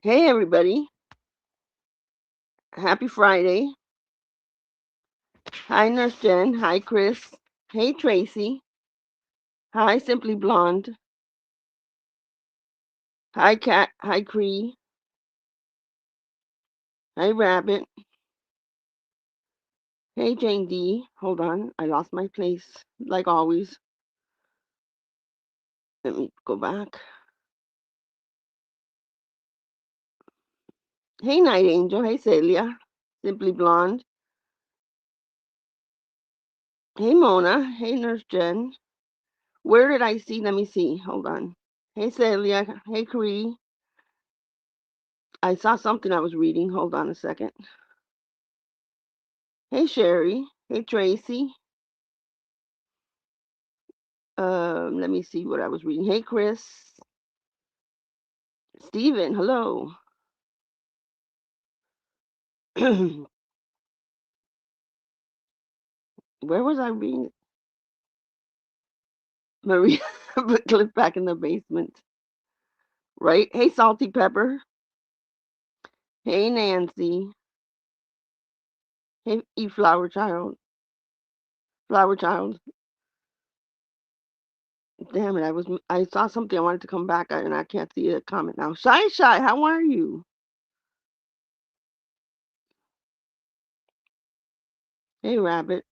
Hey, everybody. Happy Friday. Hi, Nurse Jen. Hi, Chris. Hey, Tracy. Hi, Simply Blonde. Hi, Cat. Hi, Cree. Hi, Rabbit. Hey, Jane D. Hold on. I lost my place, like always. Let me go back. Hey, Night Angel. Hey, Celia. Simply Blonde. Hey, Mona. Hey, Nurse Jen. Where did I see? Let me see. Hold on. Hey, Celia. Hey, Cree. I saw something I was reading. Hold on a second. Hey, Sherry. Hey, Tracy. Let me see what I was reading. Hey, Chris. Steven, hello. Where was I reading? Maria Cliff back in the basement. Right? Hey, Salty Pepper. Hey, Nancy. Hey, E Flower Child. Flower Child. Damn it! I saw something. I wanted to come back and I can't see a comment now. Shy Shy, how are you? Hey, Rabbit.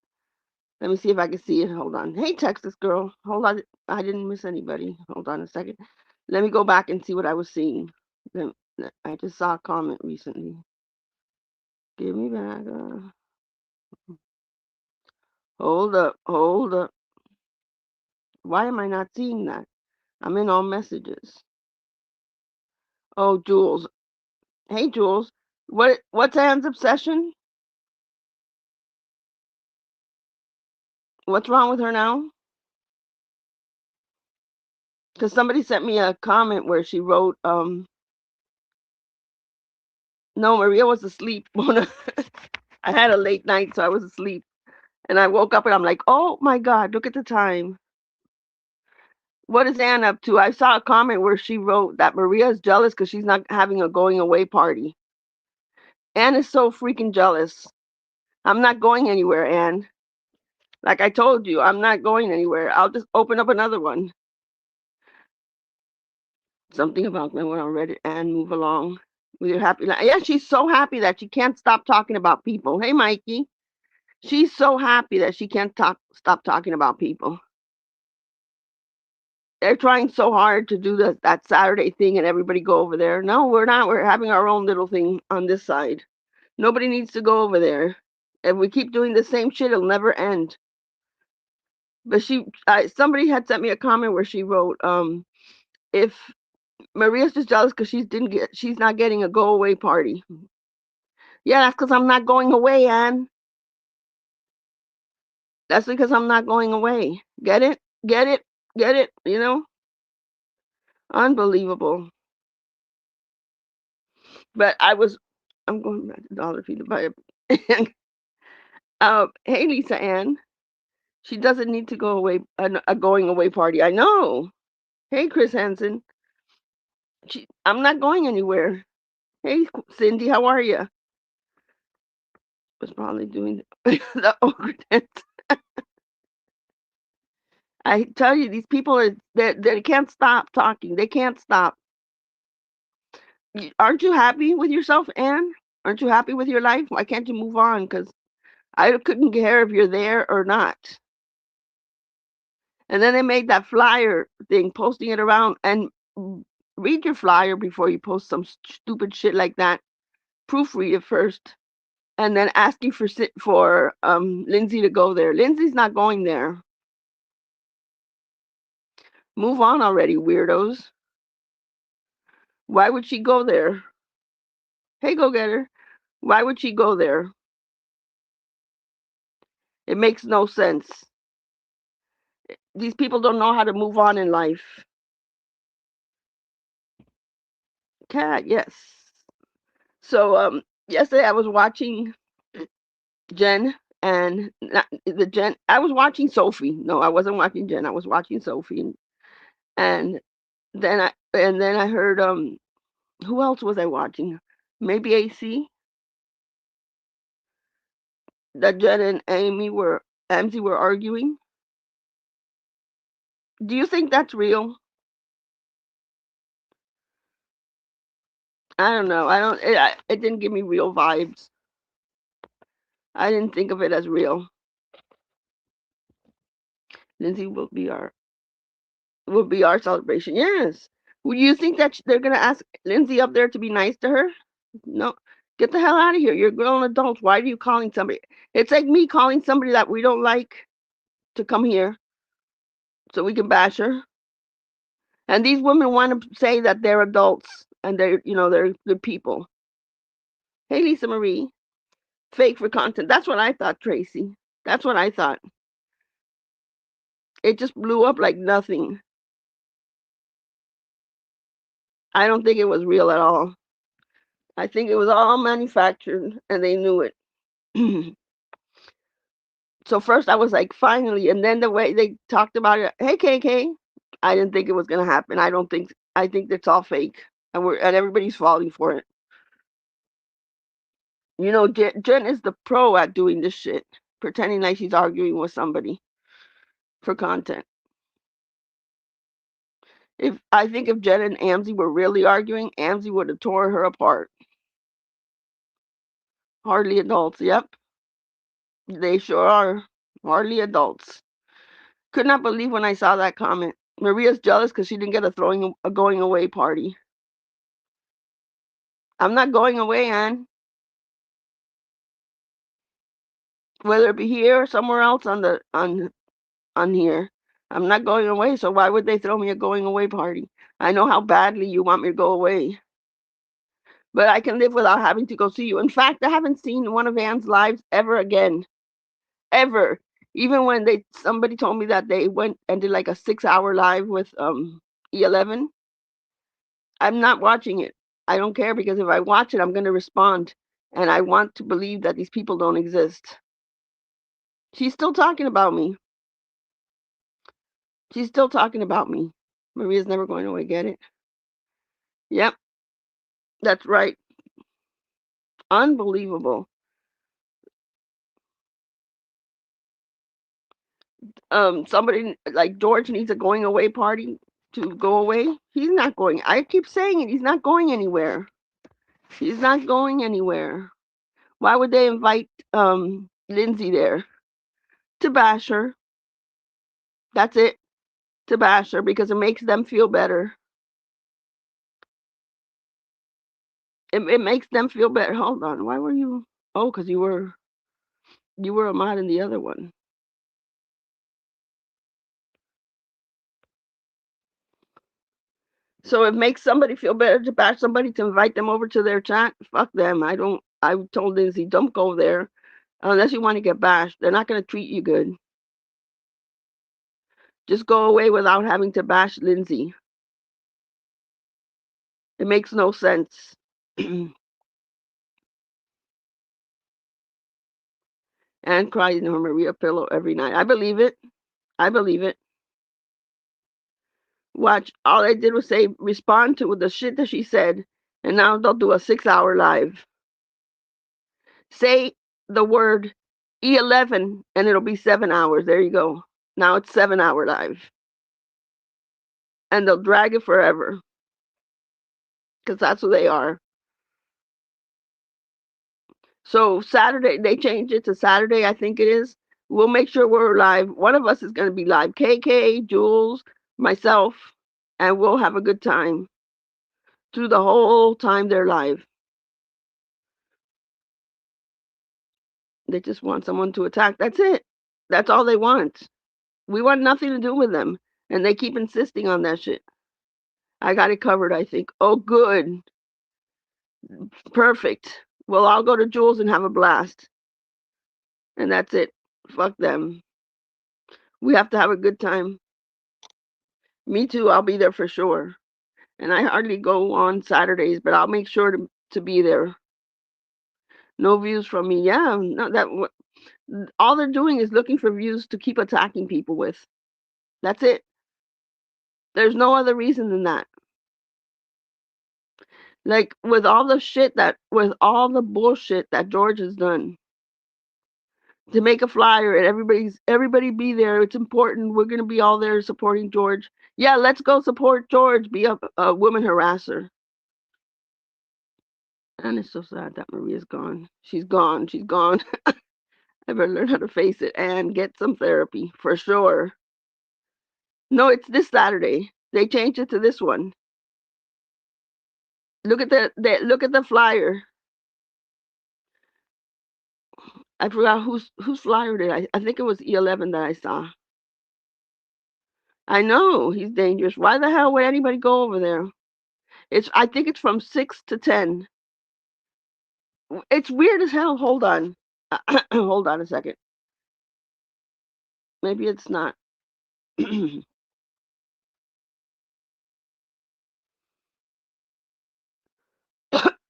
Let me see if I can see it. Hold on. Hey, Texas girl. Hold on. I didn't miss anybody. Hold on a second. Let me go back and see what I was seeing. I just saw a comment recently. Give me back. Hold up. Hold up. Why am I not seeing that? I'm in all messages. Oh, Jules. Hey, Jules. What's Anne's obsession? What's wrong with her now? Because somebody sent me a comment where she wrote, no, Maria was asleep. I had a late night, so I was asleep. And I woke up and I'm like, oh my God, look at the time. What is Anne up to? I saw a comment where she wrote that Maria is jealous because she's not having a going away party. Anne is so freaking jealous. I'm not going anywhere, Anne. Like I told you, I'm not going anywhere. I'll just open up another one. Something about me when I read it. Anne, move along with your happy life. Yeah, she's so happy that she can't stop talking about people. Hey, Mikey. She's so happy that she can't stop talking about people. They're trying so hard to do that Saturday thing and everybody go over there. No, we're not. We're having our own little thing on this side. Nobody needs to go over there. If we keep doing the same shit, it'll never end. But somebody had sent me a comment where she wrote, if Maria's just jealous because she's not getting a go away party. Yeah, that's because I'm not going away, Anne. That's because I'm not going away. Get it? Get it? Get it? Unbelievable. But I'm going back to Dollar Tree to buy a. Hey, Lisa Ann. She doesn't need to go away, a going away party. I know. Hey, Chris Hansen. I'm not going anywhere. Hey, Cindy, how are you? Was probably doing the ogre dance. I tell you, these people they can't stop talking. They can't stop. Aren't you happy with yourself, Anne? Aren't you happy with your life? Why can't you move on? Because I couldn't care if you're there or not. And then they made that flyer thing, posting it around. And read your flyer before you post some stupid shit like that. Proofread it first, and then asking for Lindsay to go there. Lindsay's not going there. Move on already, weirdos. Why would she go there? Hey, go get her. Why would she go there? It makes no sense. These people don't know how to move on in life. Cat, yes. So yesterday I was watching Jen and not, the Jen. I was watching Sophie. No, I wasn't watching Jen. I was watching Sophie, and then I heard Who else was I watching? Maybe AC. That Jen and Amzi were arguing. Do you think that's real? I don't know. I don't. It didn't give me real vibes. I didn't think of it as real. Lindsay will be our celebration. Yes. Would you think that they're gonna ask Lindsay up there to be nice to her? No. Get the hell out of here. You're grown adults. Why are you calling somebody? It's like me calling somebody that we don't like to come here so we can bash her. And these women want to say that they're adults and they're good people. Hey, Lisa Marie, fake for content. That's what I thought, Tracy. That's what I thought. It just blew up like nothing. I don't think it was real at all. I think it was all manufactured and they knew it. So first I was like, finally, and then the way they talked about it, hey KK, I didn't think it was gonna happen. I think it's all fake, and everybody's falling for it. You know, Jen is the pro at doing this shit, pretending like she's arguing with somebody for content. If Jen and Amzi were really arguing, Amzi would have tore her apart. Hardly adults. Yep, they sure are. Hardly adults. Could not believe when I saw that comment. Maria's jealous because she didn't get a going away party. I'm not going away, Anne. Whether it be here or somewhere else on here. I'm not going away, so why would they throw me a going away party? I know how badly you want me to go away. But I can live without having to go see you. In fact, I haven't seen one of Anne's lives ever again. Ever. Even when somebody told me that they went and did like a 6-hour live with E11, I'm not watching it. I don't care because if I watch it, I'm going to respond. And I want to believe that these people don't exist. She's still talking about me. She's still talking about me. Maria's never going away. Get it? Yep, that's right. Unbelievable. Somebody like George needs a going away party to go away. He's not going. I keep saying it. He's not going anywhere. He's not going anywhere. Why would they invite Lindsay there to bash her? That's it. To bash her because it makes them feel better. It makes them feel better. Hold on. Why were you? Oh, because you were a mod in the other one. So it makes somebody feel better to bash somebody to invite them over to their chat. Fuck them. I don't. I told Lindsay, don't go there unless you want to get bashed. They're not going to treat you good. Just go away without having to bash Lindsay. It makes no sense. And cries in her Maria pillow every night. I believe it. I believe it. Watch. All I did was say respond to the shit that she said, and now they'll do a 6-hour live. Say the word E11 and it'll be 7 hours. There you go. Now it's 7-hour live. And they'll drag it forever. Because that's who they are. So Saturday, they changed it to Saturday, I think it is. We'll make sure we're live. One of us is going to be live. KK, Jules, myself, and we'll have a good time through the whole time they're live. They just want someone to attack. That's it. That's all they want. We want nothing to do with them. And they keep insisting on that shit. I got it covered, I think. Oh, good. Perfect. Well, I'll go to Jules and have a blast. And that's it. Fuck them. We have to have a good time. Me too. I'll be there for sure. And I hardly go on Saturdays, but I'll make sure to be there. No views from me. Yeah, not that. All they're doing is looking for views to keep attacking people with. That's it. There's no other reason than that. Like with all the bullshit that George has done to make a flyer and everybody be there. It's important. We're gonna be all there supporting George. Yeah, let's go support George. Be a woman harasser. And it's so sad that Maria's gone. She's gone. She's gone. I better learn how to face it and get some therapy for sure. No, it's this Saturday. They changed it to this one. Look at look at the flyer. I forgot whose flyer did I think it was E11 that I saw. I know he's dangerous. Why the hell would anybody go over there? I think it's from 6 to 10. It's weird as hell. Hold on. Hold on a second. Maybe it's not.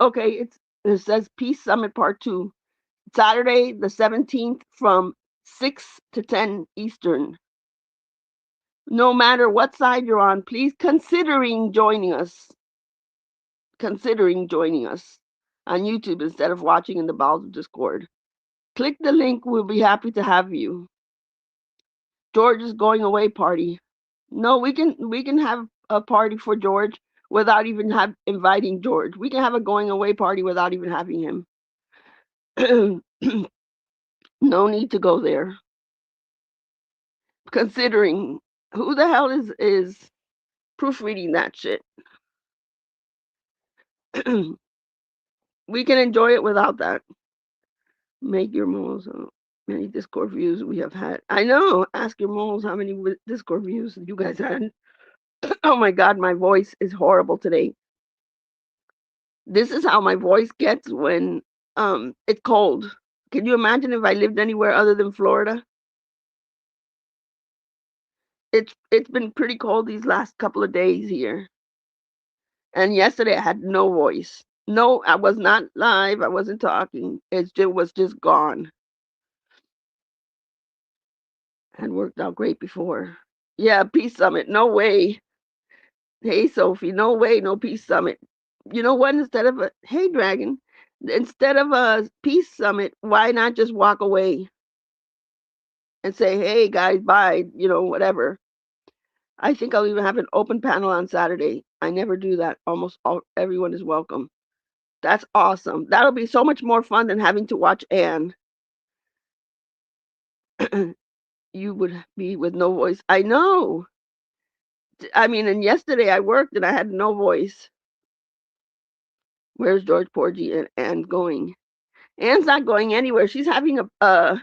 Okay, it says Peace Summit Part 2. Saturday the 17th from 6 to 10 Eastern. No matter what side you're on, please considering joining us. Considering joining us on YouTube instead of watching in the bowels of Discord. Click the link. We'll be happy to have you. George's going away party. No, we can have a party for George without even inviting George. We can have a going away party without even having him. No need to go there. Considering who the hell is proofreading that shit. We can enjoy it without that. Make your moles how many Discord views we have had. I know. Ask your moles how many Discord views you guys had. Oh my god, my voice is horrible today. This is how my voice gets when it's cold. Can you imagine if I lived anywhere other than Florida? It's been pretty cold these last couple of days here. And yesterday I had no voice. No, I was not live. I wasn't talking. It was just gone. Had worked out great before. Yeah, Peace Summit. No way. Hey, Sophie. No way. No Peace Summit. You know what? Hey, Dragon, instead of a Peace Summit, why not just walk away and say, hey, guys, bye, whatever. I think I'll even have an open panel on Saturday. I never do that. Everyone is welcome. That's awesome. That'll be so much more fun than having to watch Anne. You would be with no voice. I know. I mean, and yesterday I worked and I had no voice. Where's George Porgy and Anne going? Anne's not going anywhere. She's having a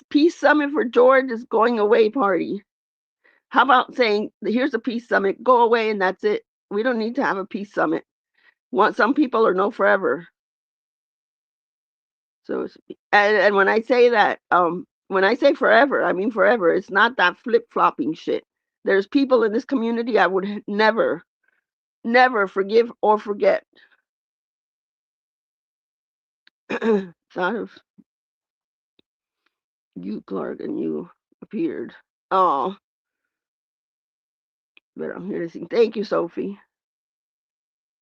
peace summit for George's going away party. How about saying, here's a peace summit, go away, and that's it? We don't need to have a peace summit. Some people are no forever. So, and when I say that, when I say forever, I mean forever. It's not that flip flopping shit. There's people in this community I would never, never forgive or forget. Thought of you, Clark, and you appeared. Oh, but I'm here to sing. Thank you, Sophie.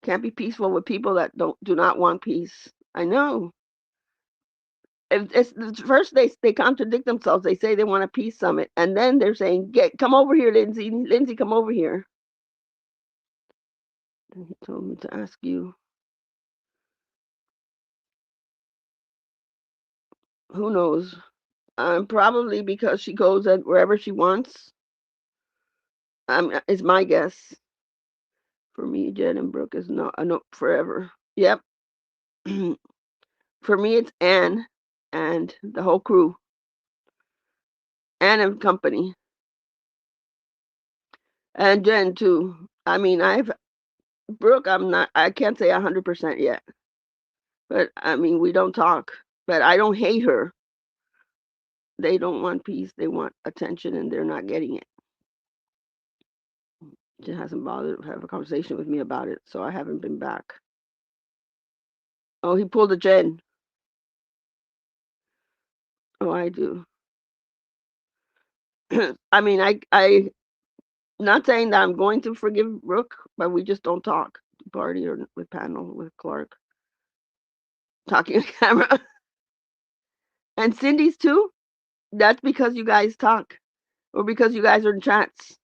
Can't be peaceful with people that do not want peace. I know. It's first they contradict themselves. They say they want a peace summit, and then they're saying, come over here, Lindsay. Lindsay, come over here." And he told me to ask you. Who knows? Probably because she goes at wherever she wants. Is my guess. For me, Jen and Brooke is not a no forever. Yep. For me, it's Anne and the whole crew. Anne and company. And Jen too. I mean, Brooke, I can't say 100% yet. But I mean, we don't talk. But I don't hate her. They don't want peace. They want attention and they're not getting it. She hasn't bothered to have a conversation with me about it, so I haven't been back. Oh, he pulled a Jen. Oh, I do. I mean, I not saying that I'm going to forgive Brooke, but we just don't talk. party or with panel with Clark talking on camera. And Cindy's too. That's because you guys talk, or because you guys are in chats.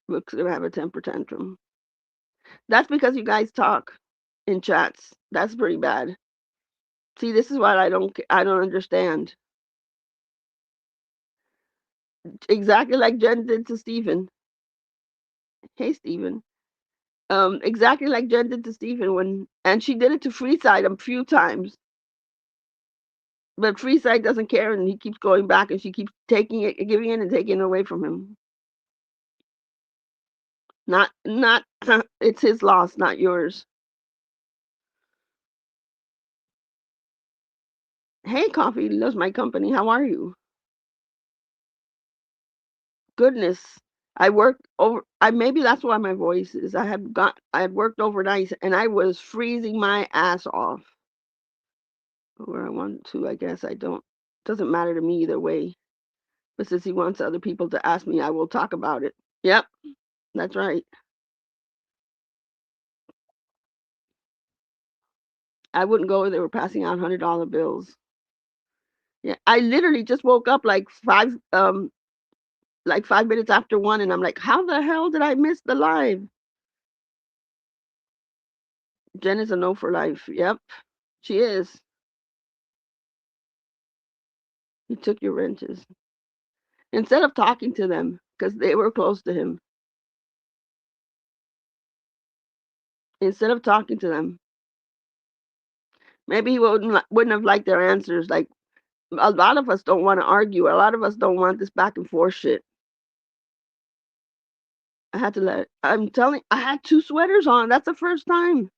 Looks to have a temper tantrum. That's because you guys talk in chats. That's pretty bad. See, this is what I don't understand. Exactly like Jen did to Stephen. Hey, Stephen. Exactly like Jen did to Stephen and she did it to Freeside a few times. But Freeside doesn't care, and he keeps going back, and she keeps taking it, giving it, and taking it away from him. Not. It's his loss, not yours. Hey, Coffee loves my company. How are you? Goodness, I worked over. I maybe that's why my voice is. I had worked overnight, and I was freezing my ass off. Where I want to, I guess I don't. Doesn't matter to me either way. But since he wants other people to ask me, I will talk about it. Yep, that's right. I wouldn't go if they were passing out $100 bills. Yeah, I literally just woke up like 5 minutes after one, and I'm like, how the hell did I miss the live? Jen is a no for life. Yep, she is. He took your wrenches instead of talking to them because they were close to him. Instead of talking to them, maybe he wouldn't have liked their answers. Like a lot of us don't want to argue. A lot of us don't want this back and forth shit. I had to let. I'm telling. I had two sweaters on. That's the first time,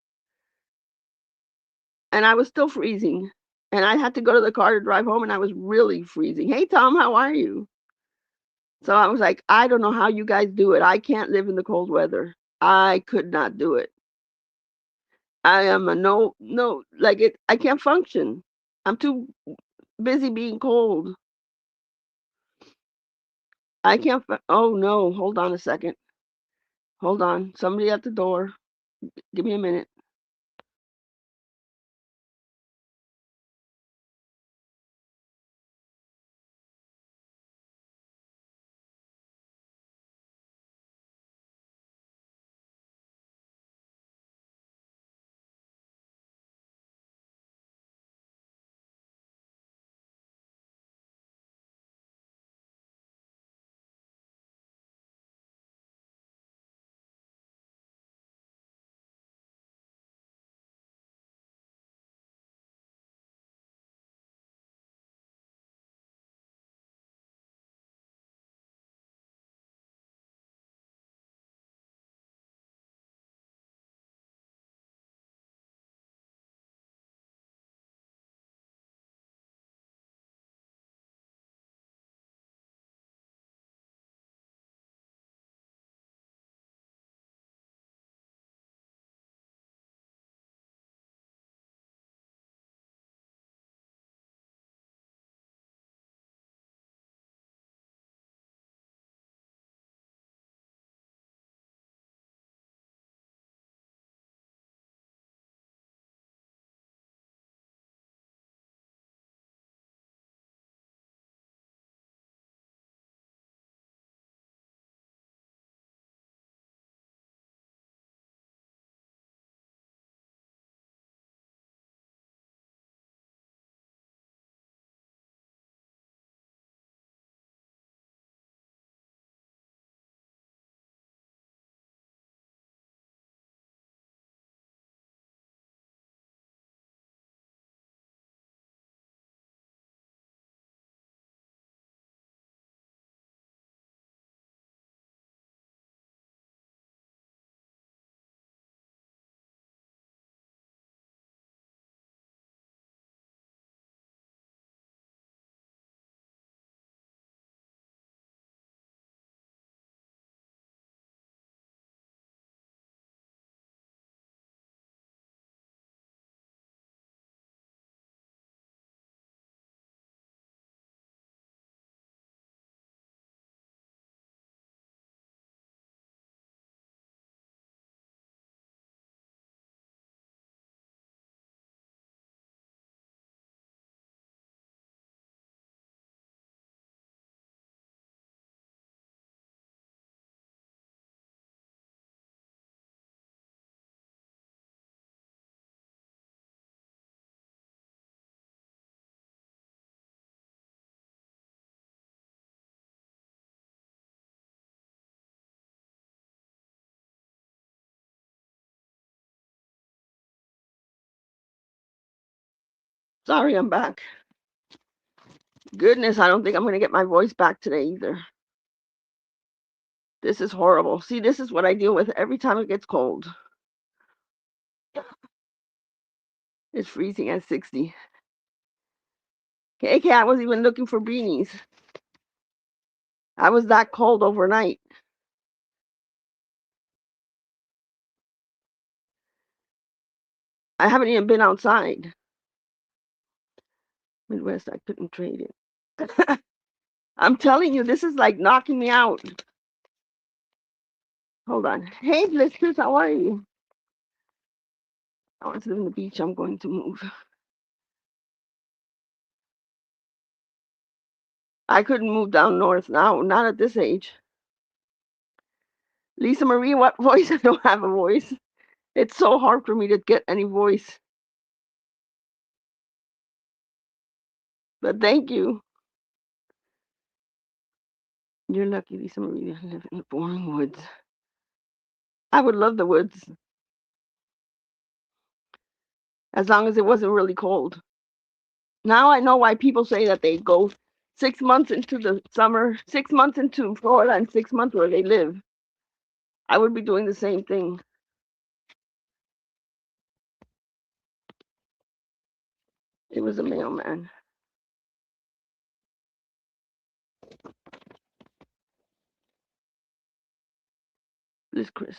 and I was still freezing. And I had to go to the car to drive home, and I was really freezing. Hey, Tom, how are you? So I was like, I don't know how you guys do it. I can't live in the cold weather. I could not do it. I am a no, no, like it. I can't function. I'm too busy being cold. I can't. Oh no, hold on a second. Hold on. Somebody at the door. Give me a minute. Sorry, I'm back. Goodness, I don't think I'm going to get my voice back today either. This is horrible. See, this is what I deal with every time it gets cold. It's freezing at 60. KK, I was even looking for beanies. I was that cold overnight. I haven't even been outside. Midwest, I couldn't trade it. I'm telling you, this is like knocking me out. Hold on. Hey, listeners, how are you? I want to live on the beach. I'm going to move. I couldn't move down north now, not at this age. Lisa Marie, what voice? I don't have a voice. It's so hard for me to get any voice. But thank you. You're lucky, Lisa Marie. I live in the boring woods. I would love the woods as long as it wasn't really cold. Now I know why people say that they go 6 months into the summer, 6 months into Florida, and 6 months where they live. I would be doing the same thing. It was a mailman. This Chris.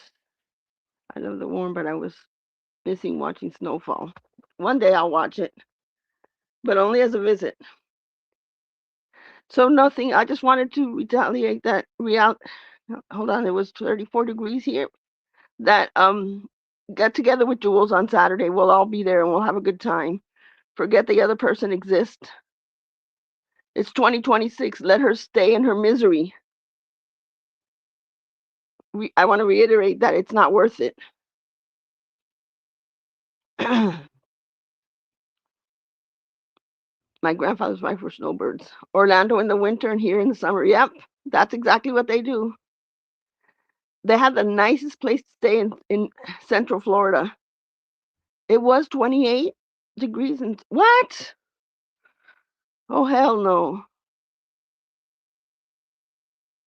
I love the warm, but I was missing watching snowfall. One day I'll watch it, but only as a visit. So nothing. I just wanted to retaliate that hold on, it was 34 degrees here. That get together with Jules on Saturday. We'll all be there and we'll have a good time. Forget the other person exists. It's 2026. Let her stay in her misery. I want to reiterate that it's not worth it. My grandfather's wife were snowbirds. Orlando in the winter and here in the summer. Yep, that's exactly what they do. They had the nicest place to stay in Central Florida. It was 28 degrees and what? Oh, hell no.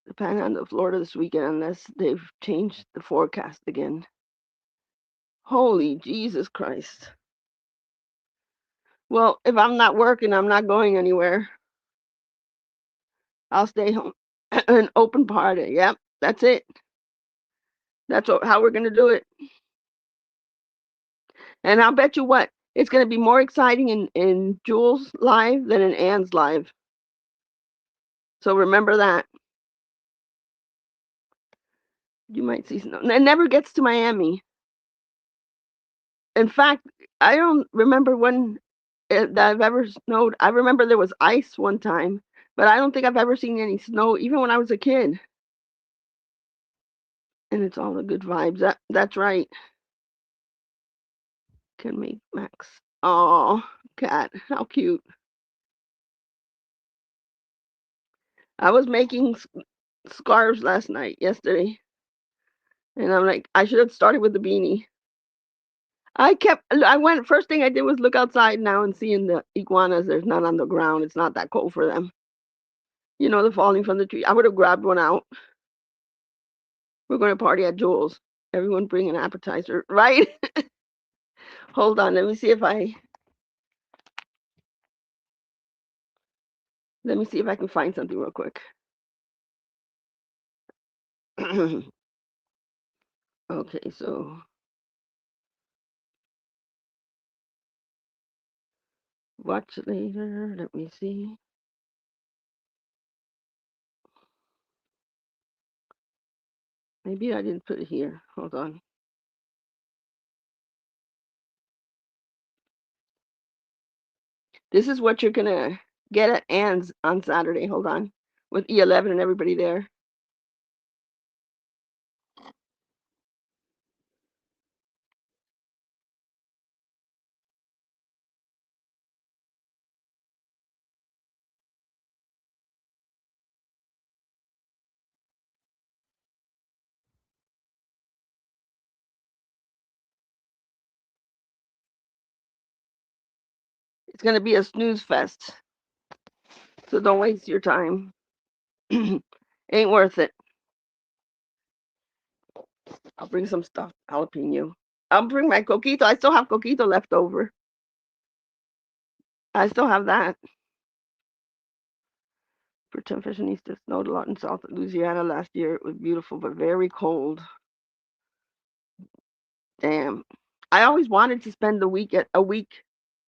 The Panhandle of Florida this weekend unless they've changed the forecast again. Holy Jesus Christ. Well, if I'm not working, I'm not going anywhere. I'll stay home. An open party. Yep, that's it. That's how we're going to do it. And I'll bet you what, it's going to be more exciting in Jules' live than in Anne's live. So remember that. You might see snow. It never gets to Miami. In fact, I don't remember when that I've ever snowed. I remember there was ice one time, but I don't think I've ever seen any snow, even when I was a kid. And it's all the good vibes. That's right. Can make Max. Oh, cat, how cute. I was making scarves yesterday, and I'm like, I should have started with the beanie. I went, first thing I did was look outside now and seeing the iguanas. There's none on the ground. It's not that cold for them. You know, they're falling from the tree. I would have grabbed one out. We're going to party at Jules. Everyone bring an appetizer, right? Hold on. Let me see if I can find something real quick. Okay, so watch later. Let me see. Maybe I didn't put it here. Hold on. This is what you're gonna get at Ann's on Saturday. Hold on. With E11 and everybody there. It's going to be a snooze fest. So don't waste your time. Ain't worth it. I'll bring some stuff. Jalapeno. I'll bring my coquito. I still have coquito left over. I still have that. Pretend fashionista snowed a lot in South Louisiana last year. It was beautiful, but very cold. Damn. I always wanted to spend a week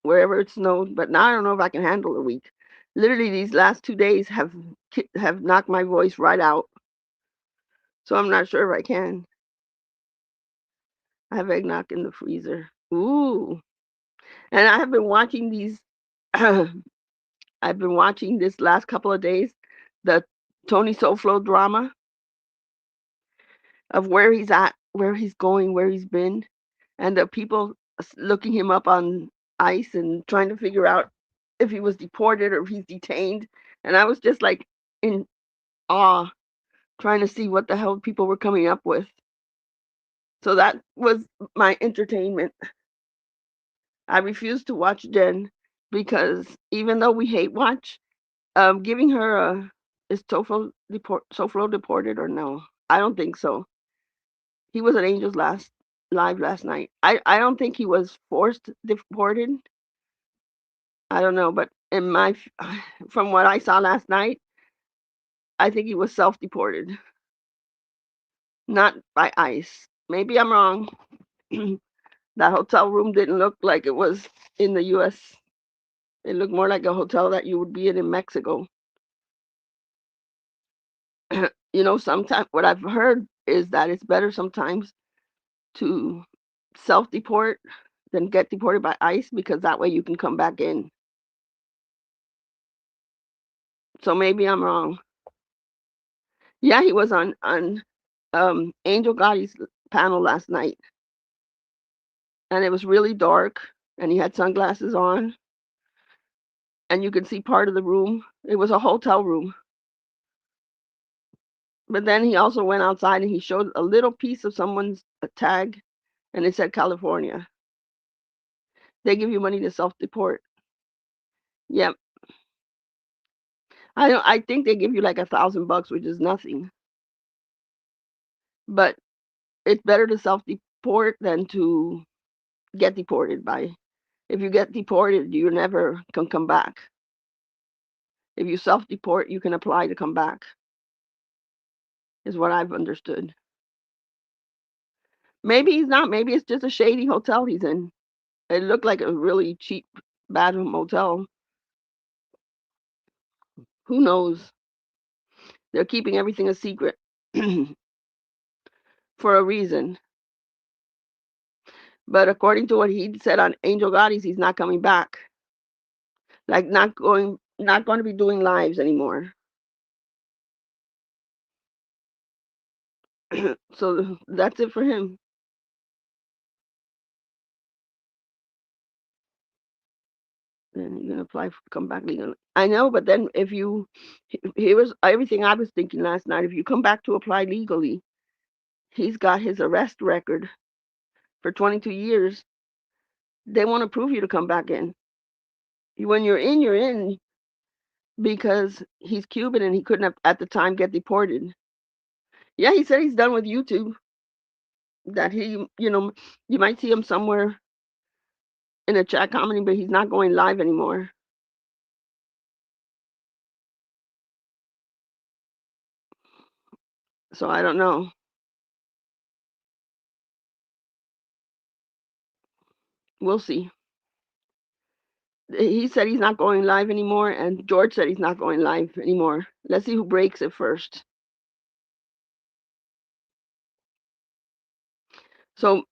wherever it snowed, but now I don't know if I can handle a week. Literally, these last 2 days have knocked my voice right out. So I'm not sure if I can. I have eggnog in the freezer. Ooh. And I have been watching these I've been watching this last couple of days the Tony Soflo drama of where he's at, where he's going, where he's been, and the people looking him up on ICE and trying to figure out if he was deported or if he's detained. And I was just like in awe, trying to see what the hell people were coming up with. So that was my entertainment. I refused to watch Jen because even though we hate watch, giving her a is Soflo deported or no? I don't think so. He was at Angels last live last night. I don't think he was forced deported. I don't know, but in my from what I saw last night, I think he was self-deported, not by ICE. Maybe I'm wrong. That hotel room didn't look like it was in the U.S. It looked more like a hotel that you would be in Mexico. Sometimes what I've heard is that it's better sometimes to self-deport than get deported by ICE because that way you can come back in. So maybe I'm wrong. Yeah, he was on Angel Gotti's panel last night, and it was really dark, and he had sunglasses on, and you could see part of the room. It was a hotel room. But then he also went outside and he showed a little piece of someone's tag, and it said California. They give you money to self-deport. Yep. I think they give you like $1,000, which is nothing. But it's better to self-deport than to get deported by. If you get deported, you never can come back. If you self-deport, you can apply to come back. Is what I've understood. Maybe he's not. Maybe it's just a shady hotel he's in. It looked like a really cheap, bad motel. Who knows? They're keeping everything a secret for a reason. But according to what he said on Angel Gotti's, he's not coming back. Like not going to be doing lives anymore. So that's it for him. Then you can apply for come back legally. I know, but then if you, here was everything I was thinking last night. If you come back to apply legally, he's got his arrest record for 22 years. They won't approve you to come back in. When you're in because he's Cuban and he couldn't have, at the time get deported. Yeah, he said he's done with YouTube. That you might see him somewhere in a chat commenting, but he's not going live anymore. So I don't know. We'll see. He said he's not going live anymore, and George said he's not going live anymore. Let's see who breaks it first. So,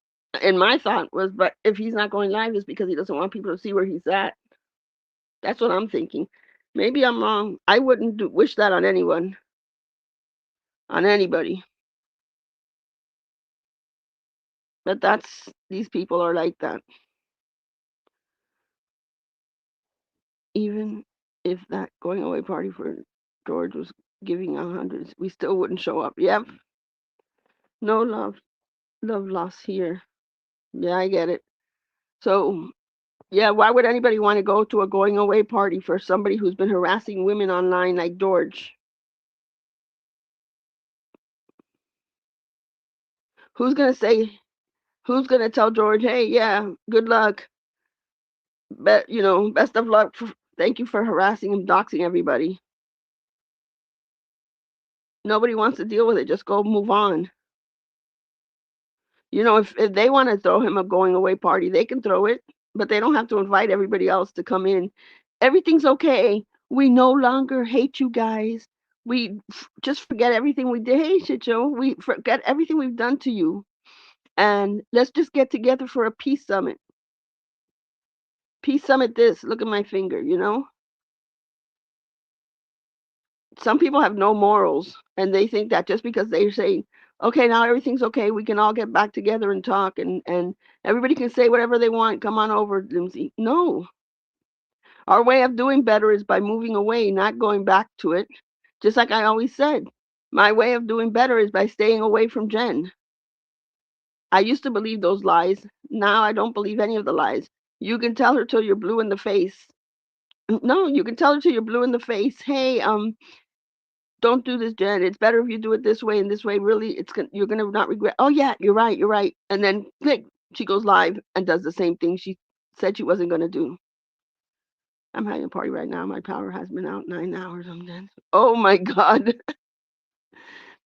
and my thought was, but if he's not going live, it's because he doesn't want people to see where he's at. That's what I'm thinking. Maybe I'm wrong. I wouldn't wish that on anyone, on anybody. But these people are like that. Even if that going away party for George was giving 100s, we still wouldn't show up. Yep. No love lost here. Yeah, I get it. So Yeah, why would anybody want to go to a going away party for somebody who's been harassing women online like George? Who's gonna say? Who's gonna tell George, "Hey, yeah, good luck, best of luck. Thank you for harassing and doxing everybody." Nobody wants to deal with it. Just go move on. If they want to throw him a going away party, they can throw it, but they don't have to invite everybody else to come in. Everything's okay. We no longer hate you guys. Just forget everything we did. Hey, shit, Joe. We forget everything we've done to you, and let's just get together for a peace summit. Peace summit. This. Look at my finger. Some people have no morals, and they think that just because they're saying, okay, now everything's okay, we can all get back together and talk, and everybody can say whatever they want, come on over, Lindsay. No, our way of doing better is by moving away, not going back to it. Just like I always said, my way of doing better is by staying away from Jen. I used to believe those lies. Now I don't believe any of the lies. You can tell her till you're blue in the face. No, you can tell her till you're blue in the face. Hey, don't do this, Jen. It's better if you do it this way and this way. Really, you're gonna not regret. Oh yeah, you're right. You're right. And then click, she goes live and does the same thing she said she wasn't gonna do. I'm having a party right now. My power has been out 9 hours. I'm dead. Oh my god,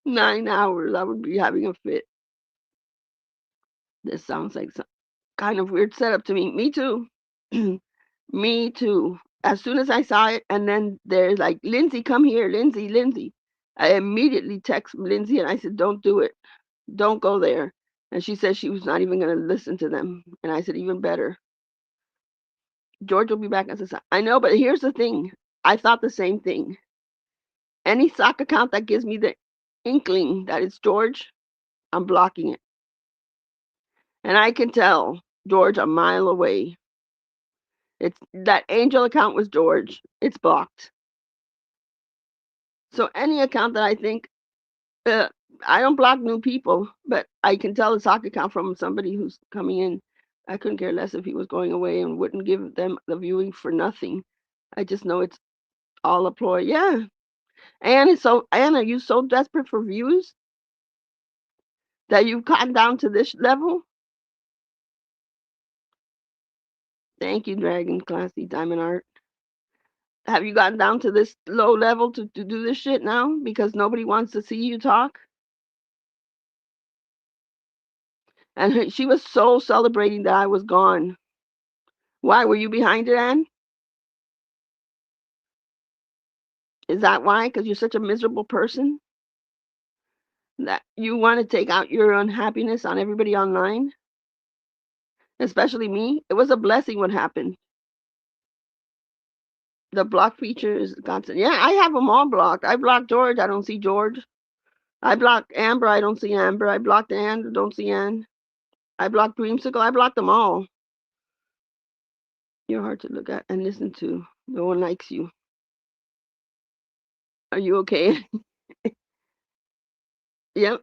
9 hours. I would be having a fit. This sounds like some kind of weird setup to me. Me too. Me too. As soon as I saw it, and then there's like, Lindsay, come here, Lindsay, Lindsay. I immediately text Lindsay and I said, don't do it. Don't go there. And she said she was not even going to listen to them. And I said, even better. George will be back as a son. I know, but here's the thing. I thought the same thing. Any sock account that gives me the inkling that it's George, I'm blocking it. And I can tell George a mile away. It's that Angel account was George. It's blocked. So any account that I think, uh, I don't block new people, but I can tell a sock account from somebody who's coming in. I couldn't care less if he was going away and wouldn't give them the viewing for nothing. I just know it's all a ploy. Yeah. Anne, are you so desperate for views that you've gotten down to this level? Thank you, Dragon Classy Diamond Art. Have you gotten down to this low level to do this shit now because nobody wants to see you talk? And she was so celebrating that I was gone. Why? Were you behind it, Anne? Is that why? Because you're such a miserable person that you want to take out your unhappiness on everybody online, especially me? It was a blessing what happened. The block feature is constant. Yeah, I have them all blocked. I blocked George. I don't see George. I blocked Amber. I don't see Amber. I blocked Anne. Don't see Anne. I blocked Dreamsicle. I blocked them all. You're hard to look at and listen to. No one likes you. Are you okay? Yep.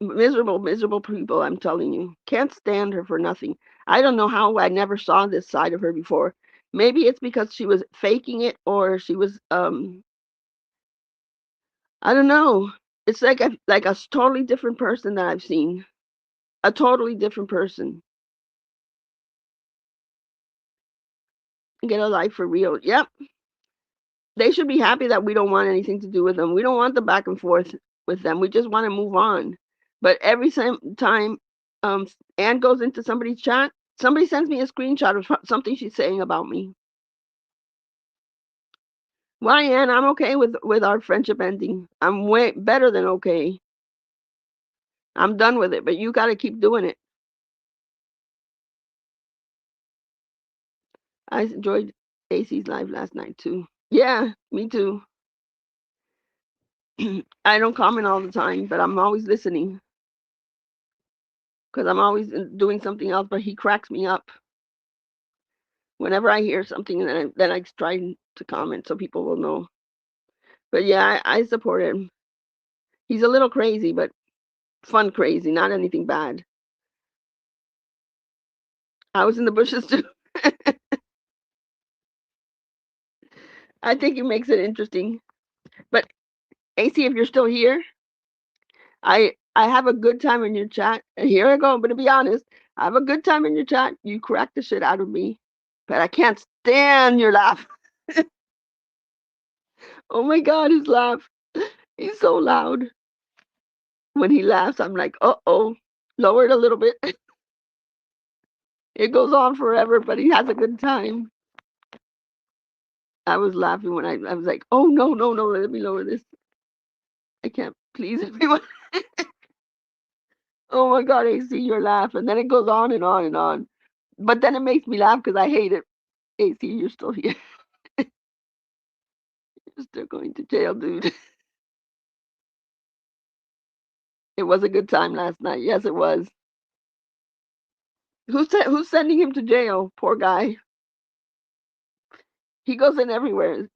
Miserable, miserable people, I'm telling you. Can't stand her for nothing. I don't know how I never saw this side of her before. Maybe it's because she was faking it or she was I don't know. It's like a totally different person that I've seen. A totally different person. Get a life for real. Yep. They should be happy that we don't want anything to do with them. We don't want the back and forth with them. We just want to move on. But every time Anne goes into somebody's chat, somebody sends me a screenshot of something she's saying about me. Why, Anne? I'm okay with our friendship ending. I'm way better than okay. I'm done with it, but you got to keep doing it. I enjoyed AC's live last night too. Yeah, me too. I don't comment all the time, but I'm always listening because I'm always doing something else. But he cracks me up whenever I hear something, and then I try to comment so people will know. But yeah, I support him. He's a little crazy, but fun crazy, not anything bad. I was in the bushes too. I think it makes it interesting. But AC, if you're still here, I have a good time in your chat. And here I go. I'm gonna be honest. I have a good time in your chat. You crack the shit out of me, but I can't stand your laugh. Oh my god, his laugh. He's so loud. When he laughs, I'm like, uh-oh. Lower it a little bit. It goes on forever, but he has a good time. I was laughing when I was like, oh no, no, no, let me lower this. I can't please everyone. Oh my god, AC, your laugh. And then it goes on and on and on. But then it makes me laugh because I hate it. AC, you're still here. You're still going to jail, dude. It was a good time last night. Yes, it was. Who's sending him to jail? Poor guy. He goes in everywhere.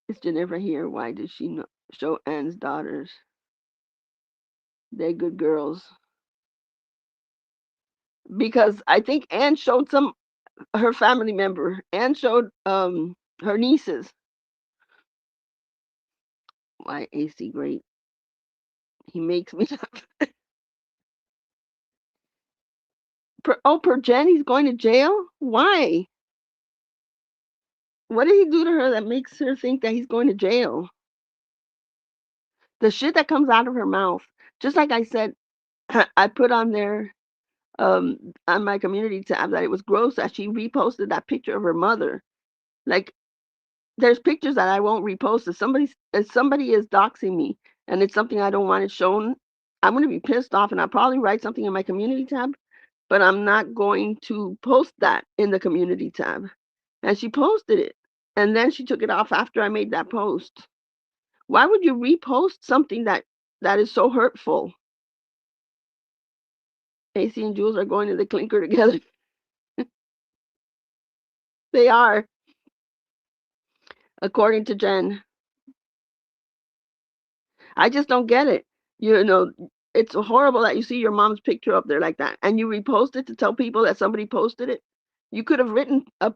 Is Geneva here? Why did she not show Anne's daughters? They're good girls. Because I think Anne showed her family member. Anne showed her nieces. Why AC great? He makes me laugh. Per Jen, he's going to jail? Why? What did he do to her that makes her think that he's going to jail? The shit that comes out of her mouth. Just like I said, I put on there on my community tab that it was gross that she reposted that picture of her mother. Like there's pictures that I won't repost. If somebody is doxing me and it's something I don't want it shown, I'm gonna be pissed off and I'll probably write something in my community tab, but I'm not going to post that in the community tab. And she posted it. And then she took it off after I made that post. Why would you repost something that is so hurtful? AC and Jules are going to the clinker together. They are, according to Jen. I just don't get it. You know, it's horrible that you see your mom's picture up there like that and you repost it to tell people that somebody posted it. You could have written a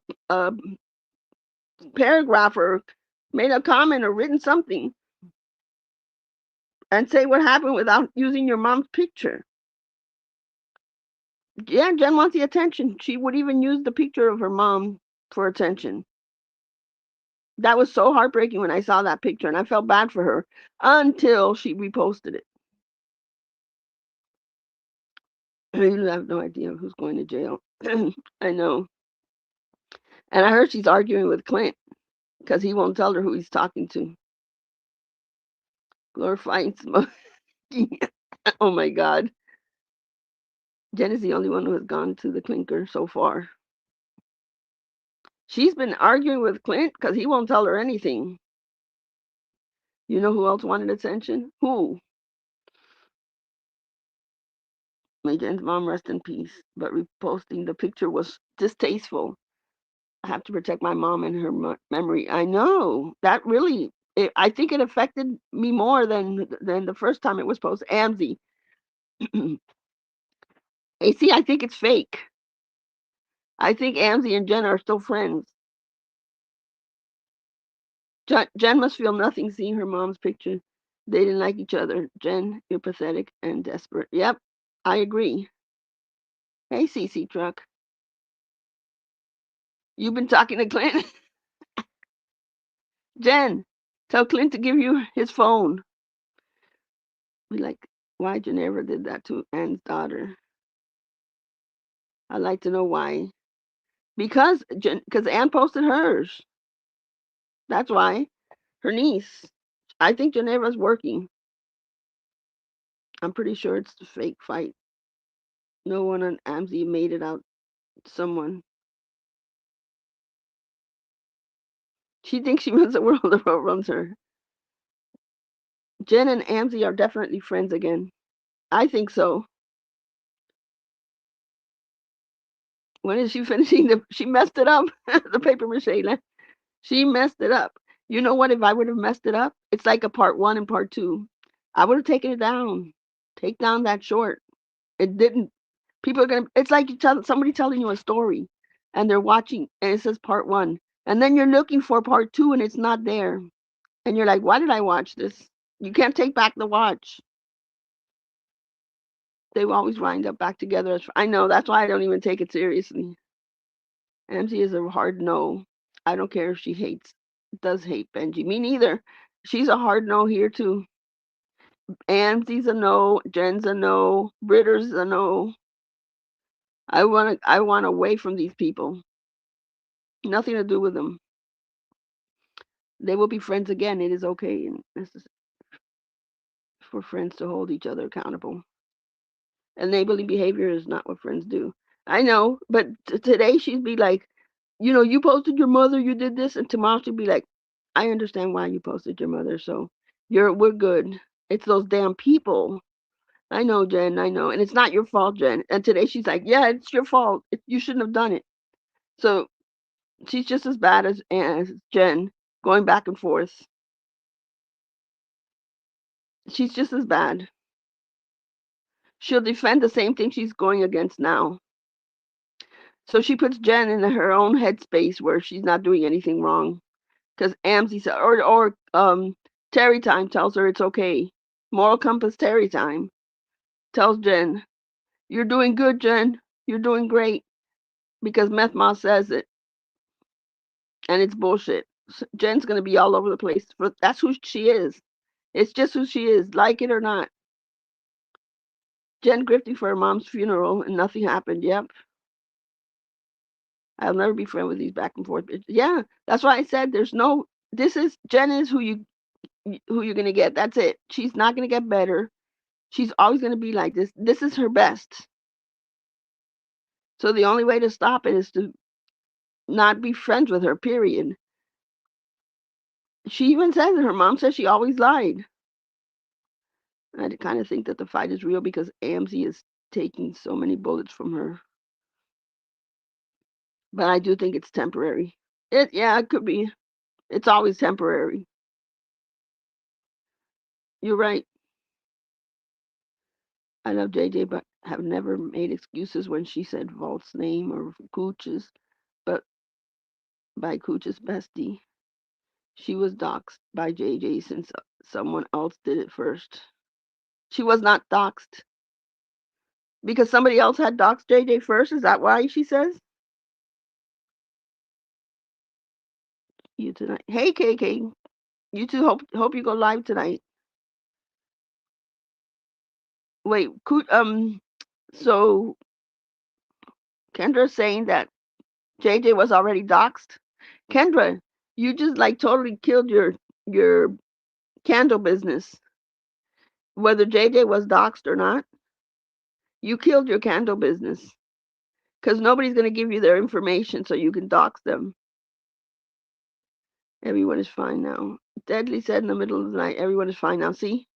paragraph or made a comment or written something and say what happened without using your mom's picture. Yeah, Jen wants the attention. She would even use the picture of her mom for attention. That was so heartbreaking when I saw that picture and I felt bad for her until she reposted it. You have no idea who's going to jail. I know. And I heard she's arguing with Clint because he won't tell her who he's talking to. Glorifying smoking. Oh my God. Jen is the only one who has gone to the clinker so far. She's been arguing with Clint because he won't tell her anything. You know who else wanted attention? Who? May Jen's mom rest in peace. But reposting the picture was distasteful. I have to protect my mom and her memory. I know that really. I think it affected me more than the first time it was posted. Amzi, AC, I think it's fake. I think Amzi and Jen are still friends. Jen must feel nothing seeing her mom's picture. They didn't like each other. Jen, you're pathetic and desperate. Yep, I agree. Hey, CC Truck. You've been talking to Clint? Jen, tell Clint to give you his phone. Be like, why Geneva did that to Anne's daughter. I'd like to know why. Because Anne posted hers. That's why. Her niece. I think Geneva's working. I'm pretty sure it's a fake fight. No one on Amzi made it out. Someone. She thinks she runs the world. The world runs her. Jen and Amzi are definitely friends again. I think so. When is she finishing she messed it up. The paper mache. She messed it up. You know what? If I would have messed it up, it's like a part one and part two. I would have taken it down. Take down that short. It didn't. People are gonna. It's like somebody telling you a story, and they're watching, and it says part one, and then you're looking for part two, and it's not there, and you're like, why did I watch this? You can't take back the watch. They always wind up back together. I know, that's why I don't even take it seriously. Angie is a hard no. I don't care if she does hate Benji. Me neither. She's a hard no here too. Angie's a no. Jen's a no. Britter's a no. I want away from these people. Nothing to do with them. They will be friends again. It is okay and for friends to hold each other accountable. Enabling behavior is not what friends do. I know, but today she'd be like, you posted your mother, you did this, and tomorrow she'd be like, I understand why you posted your mother, so we're good. It's those damn people. I know, Jen, I know, and it's not your fault, Jen. And today she's like, yeah, it's your fault. You shouldn't have done it. So she's just as bad as Jen, going back and forth. She's just as bad. She'll defend the same thing she's going against now. So she puts Jen in her own headspace where she's not doing anything wrong. Because Amzi said, or Terry Time tells her it's okay. Moral compass Terry Time tells Jen, "You're doing good, Jen. You're doing great." Because Meth Ma says it, and it's bullshit. Jen's gonna be all over the place. That's who she is. It's just who she is, like it or not. Jen grifting for her mom's funeral, and nothing happened. Yep. I'll never be friends with these back and forth. Yeah, that's why I said there's no. This is Jen is who you're gonna get. That's it. She's not gonna get better. She's always gonna be like this. This is her best. So the only way to stop it is to not be friends with her. Period. She even says it. Her mom says she always lied. I kind of think that the fight is real because AMC is taking so many bullets from her. But I do think it's temporary. It could be. It's always temporary. You're right. I love JJ, but have never made excuses when she said Vault's name or Cooch's, but by Cooch's bestie. She was doxxed by JJ since someone else did it first. She was not doxxed because somebody else had doxxed JJ first. Is that why she says you tonight? Hey KK, you two hope you go live tonight. Wait, so Kendra's saying that JJ was already doxxed. Kendra, you just like totally killed your candle business. Whether JJ was doxxed or not, you killed your candle business because nobody's going to give you their information so you can dox them. Everyone is fine now. Deadly said in the middle of the night, everyone is fine now. See?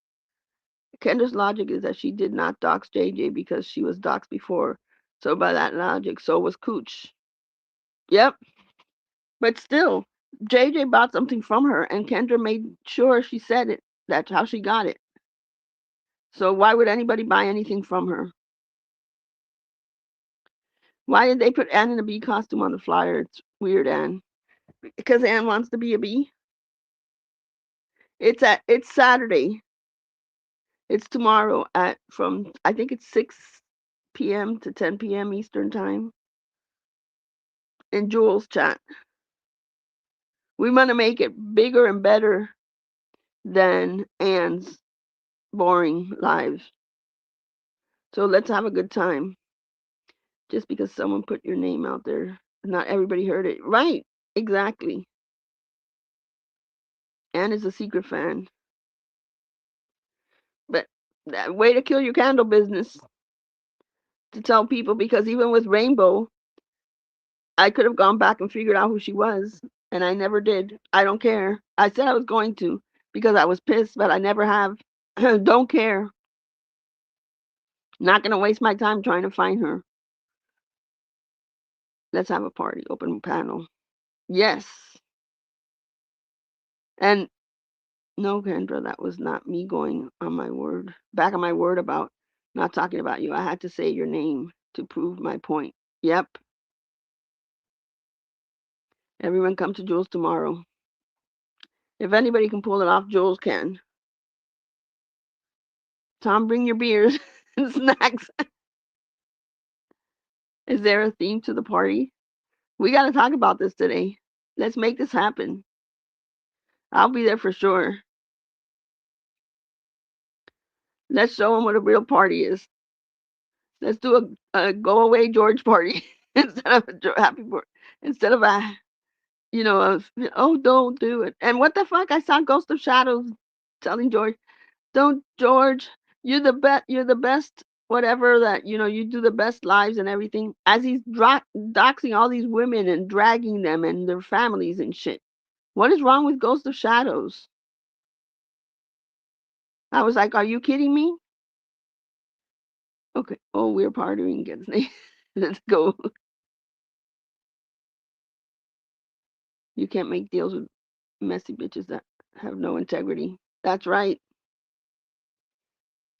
Kendra's logic is that she did not dox JJ because she was doxed before. So by that logic, so was Cooch. Yep. But still, JJ bought something from her and Kendra made sure she said it. That's how she got it. So why would anybody buy anything from her? Why did they put Anne in a bee costume on the flyer? It's weird, Anne. Because Anne wants to be a bee. It's Saturday. It's tomorrow at from I think it's 6 p.m. to 10 p.m. Eastern time. In Jules chat. We want to make it bigger and better than Anne's boring lives. So let's have a good time. Just because someone put your name out there, not everybody heard it. Right. Exactly. Anne is a secret fan. But that way to kill your candle business to tell people because even with Rainbow, I could have gone back and figured out who she was, and I never did. I don't care. I said I was going to because I was pissed, but I never have. Don't care. Not gonna waste my time trying to find her. Let's have a party, open panel. Yes. And no, Kendra, that was not me going on my word. Back on my word about not talking about you. I had to say your name to prove my point. Yep. Everyone come to Jules tomorrow. If anybody can pull it off, Jules can. Tom, bring your beers and snacks. Is there a theme to the party? We got to talk about this today. Let's make this happen. I'll be there for sure. Let's show them what a real party is. Let's do a go away George party instead of a happy birthday. Instead of a, oh, don't do it. And what the fuck? I saw Ghost of Shadows telling George, don't, George, you're the best, whatever that, you do the best lives and everything. As he's doxing all these women and dragging them and their families and shit. What is wrong with Ghost of Shadows? I was like, are you kidding me? Okay. Oh, we're partying against me. Let's go. You can't make deals with messy bitches that have no integrity. That's right.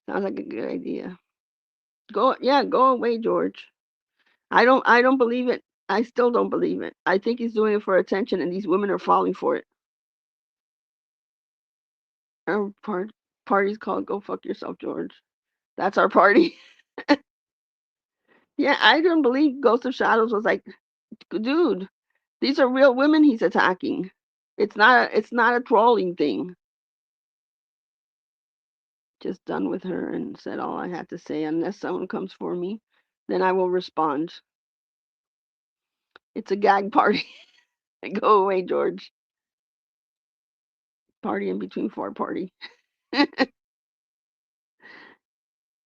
Sounds like a good idea. Go away, George. I don't believe it. I still don't believe it. I think he's doing it for attention and these women are falling for it. Our party's called Go Fuck Yourself, George. That's our party. Yeah, I don't believe Ghost of Shadows was like, dude, these are real women he's attacking. It's not a trolling thing. Just done with her and said all I had to say. Unless someone comes for me, then I will respond. It's a gag party. Go away, George. Party in between four party.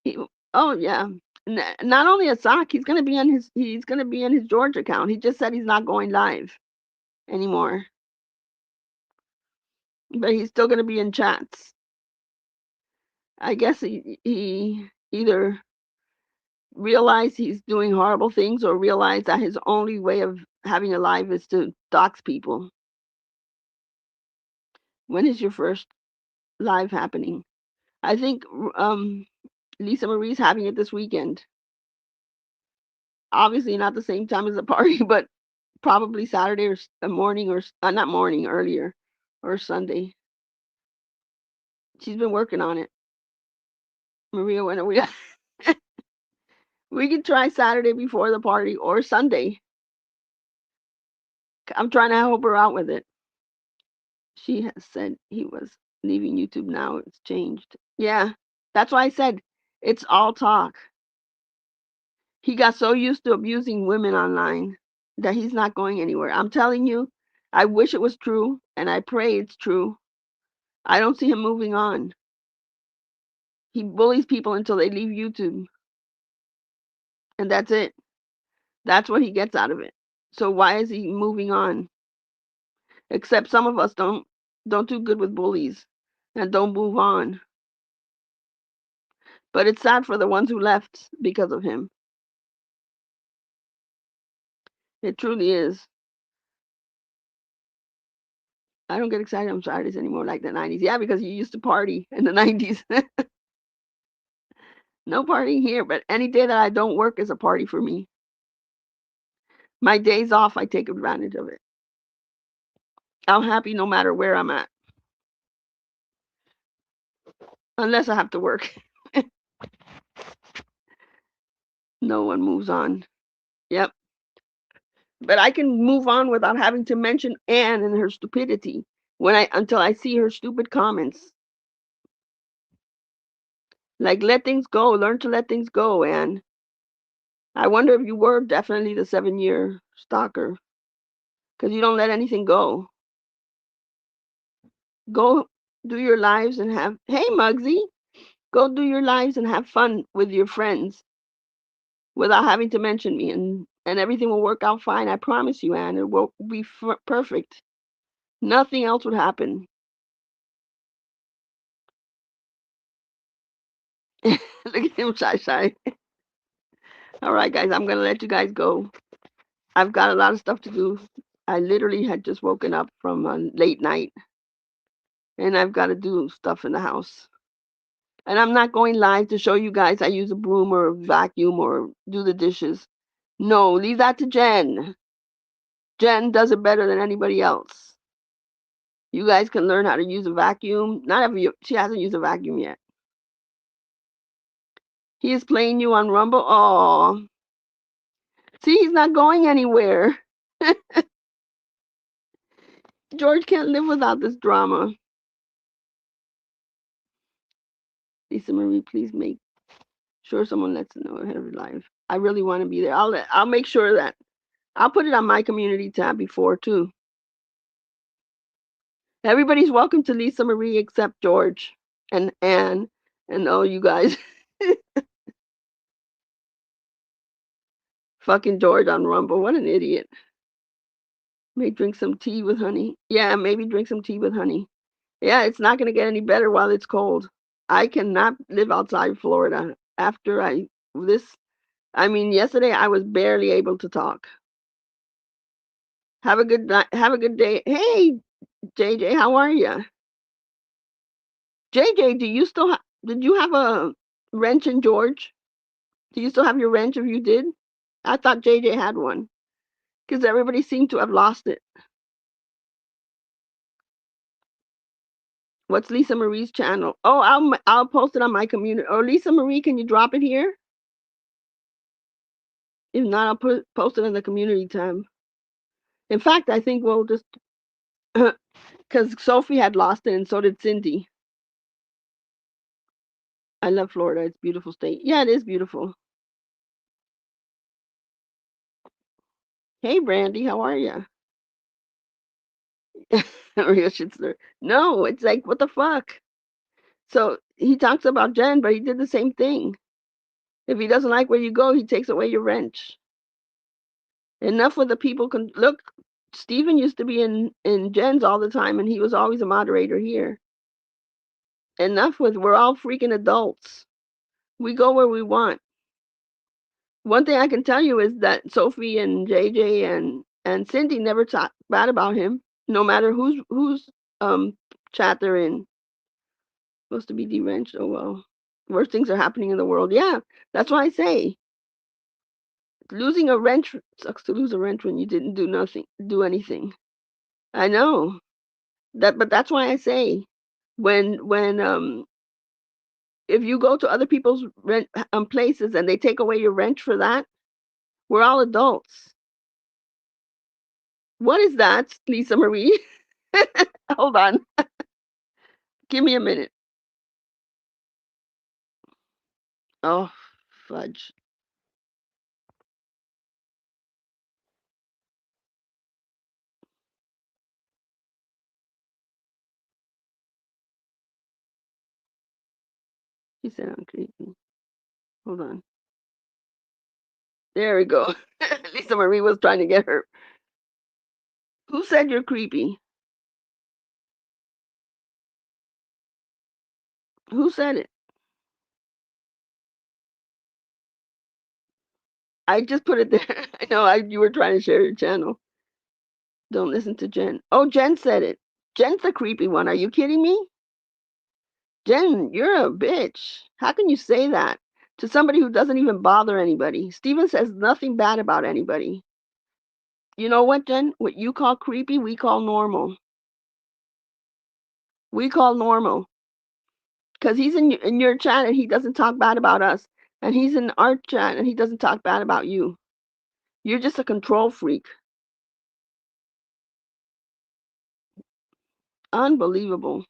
He, oh yeah. Not only a sock, he's gonna be in his George account. He just said he's not going live anymore. But he's still gonna be in chats. I guess he either realized he's doing horrible things or realized that his only way of having a life is to dox people. When is your first live happening? I think Lisa Marie's having it this weekend. Obviously not the same time as the party, but probably Saturday or morning or not morning, earlier or Sunday. She's been working on it. Maria, when are we? We can try Saturday before the party or Sunday. I'm trying to help her out with it. She has said he was leaving YouTube now. It's changed. Yeah, that's why I said it's all talk. He got so used to abusing women online that he's not going anywhere. I'm telling you, I wish it was true, and I pray it's true. I don't see him moving on. He bullies people until they leave YouTube, and that's it. That's what he gets out of it. So why is he moving on? Except some of us don't do good with bullies and don't move on. But it's sad for the ones who left because of him. It truly is. I don't get excited on Saturdays anymore like the 90s. Yeah, because you used to party in the 90s. No partying here, but any day that I don't work is a party for me. My days off, I take advantage of it. I'm happy no matter where I'm at, unless I have to work. No one moves on. Yep. But I can move on without having to mention Anne and her stupidity until I see her stupid comments. Like, let things go. Learn to let things go, Anne. I wonder if you were definitely the 7-year stalker because you don't let anything go. Go do your lives and have, hey, Muggsy, go do your lives and have fun with your friends without having to mention me, and everything will work out fine. I promise you, Anne. It will be perfect. Nothing else would happen. Look at him, shy. All right, guys, I'm going to let you guys go. I've got a lot of stuff to do. I literally had just woken up from a late night, and I've got to do stuff in the house. And I'm not going live to show you guys I use a broom or a vacuum or do the dishes. No, leave that to Jen. Jen does it better than anybody else. You guys can learn how to use a vacuum. Not every she hasn't used a vacuum yet. He is playing you on Rumble. Oh, see, he's not going anywhere. George can't live without this drama. Lisa Marie, please make sure someone lets us know ahead of your life. I really want to be there. I'll make sure that I'll put it on my community tab before too. Everybody's welcome to Lisa Marie except George and Anne and all you guys. Fucking George on Rumble. What an idiot. May drink some tea with honey. Yeah, maybe drink some tea with honey. Yeah, it's not going to get any better while it's cold. I cannot live outside Florida after I mean, yesterday I was barely able to talk. Have a good night. Have a good day. Hey, JJ, how are you? JJ, did you have a wrench in George? Do you still have your wrench if you did? I thought JJ had one because everybody seemed to have lost it. What's Lisa Marie's channel? Oh, I'll post it on my community. Or Lisa Marie, can you drop it here? If not, I'll post it in the community tab. In fact, I think we'll just because Sophie had lost it and so did Cindy. I love Florida. It's a beautiful state. Yeah, it is beautiful. Hey, Brandy, how are you? Real Schitzler. No, it's like, what the fuck? So he talks about Jen, but he did the same thing. If he doesn't like where you go, he takes away your wrench. Enough with the people can look. Steven used to be in Jen's all the time, and he was always a moderator here. Enough with we're all freaking adults. We go where we want. One thing I can tell you is that Sophie and JJ and Cindy never talk bad about him, no matter whose chat they're in. Supposed to be deranged. Oh well, worse things are happening in the world. Yeah, that's why I say losing a wrench sucks to lose a wrench when you didn't do anything. I know that, but that's why I say when if you go to other people's rent places and they take away your wrench for that, we're all adults. What is that, Lisa Marie? Hold on. Give me a minute. Oh, fudge. She said I'm creepy. Hold on. There we go. Lisa Marie was trying to get her. Who said you're creepy? Who said it? I just put it there. I know you were trying to share your channel. Don't listen to Jen. Oh, Jen said it. Jen's the creepy one. Are you kidding me? Jen, you're a bitch. How can you say that to somebody who doesn't even bother anybody? Steven says nothing bad about anybody. You know what, Jen? What you call creepy, we call normal. We call normal. Because he's in your chat and he doesn't talk bad about us. And he's in our chat and he doesn't talk bad about you. You're just a control freak. Unbelievable.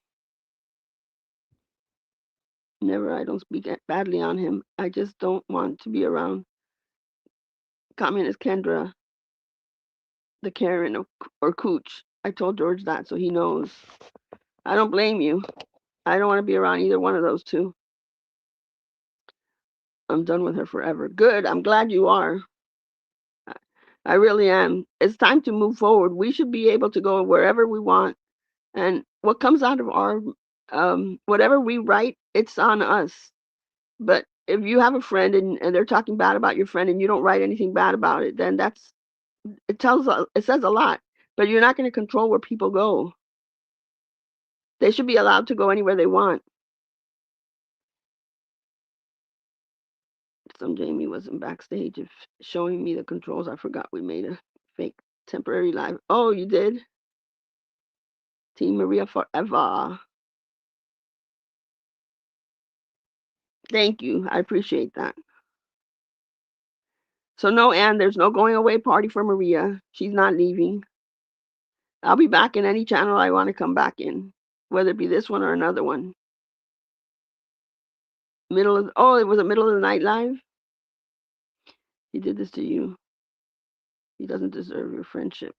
Never, I don't speak badly on him. I just don't want to be around Communist Kendra, the Karen or Cooch. I told George that, so he knows. I don't blame you. I don't want to be around either one of those two. I'm done with her forever. Good. I'm glad you are. I really am. It's time to move forward. We should be able to go wherever we want. And what comes out of our, whatever we write, it's on us. But if you have a friend and they're talking bad about your friend and you don't write anything bad about it, then it says a lot. But you're not going to control where people go. They should be allowed to go anywhere they want. Some Jamie wasn't backstage if showing me the controls. I forgot we made a fake temporary live. Oh, you did? Team Maria forever. Thank you. I appreciate that. So no, Anne, there's no going away party for Maria. She's not leaving. I'll be back in any channel I want to come back in, whether it be this one or another one. Oh, it was a middle of the night live? He did this to you. He doesn't deserve your friendship.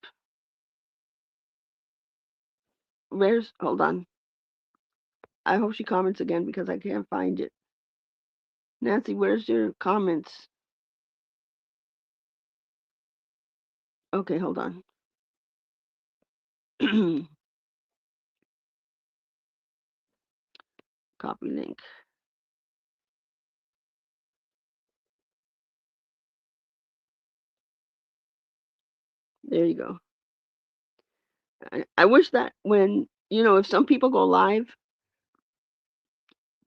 Hold on. I hope she comments again because I can't find it. Nancy, where's your comments? Okay, hold on. Copy link. There you go. I wish that when, if some people go live,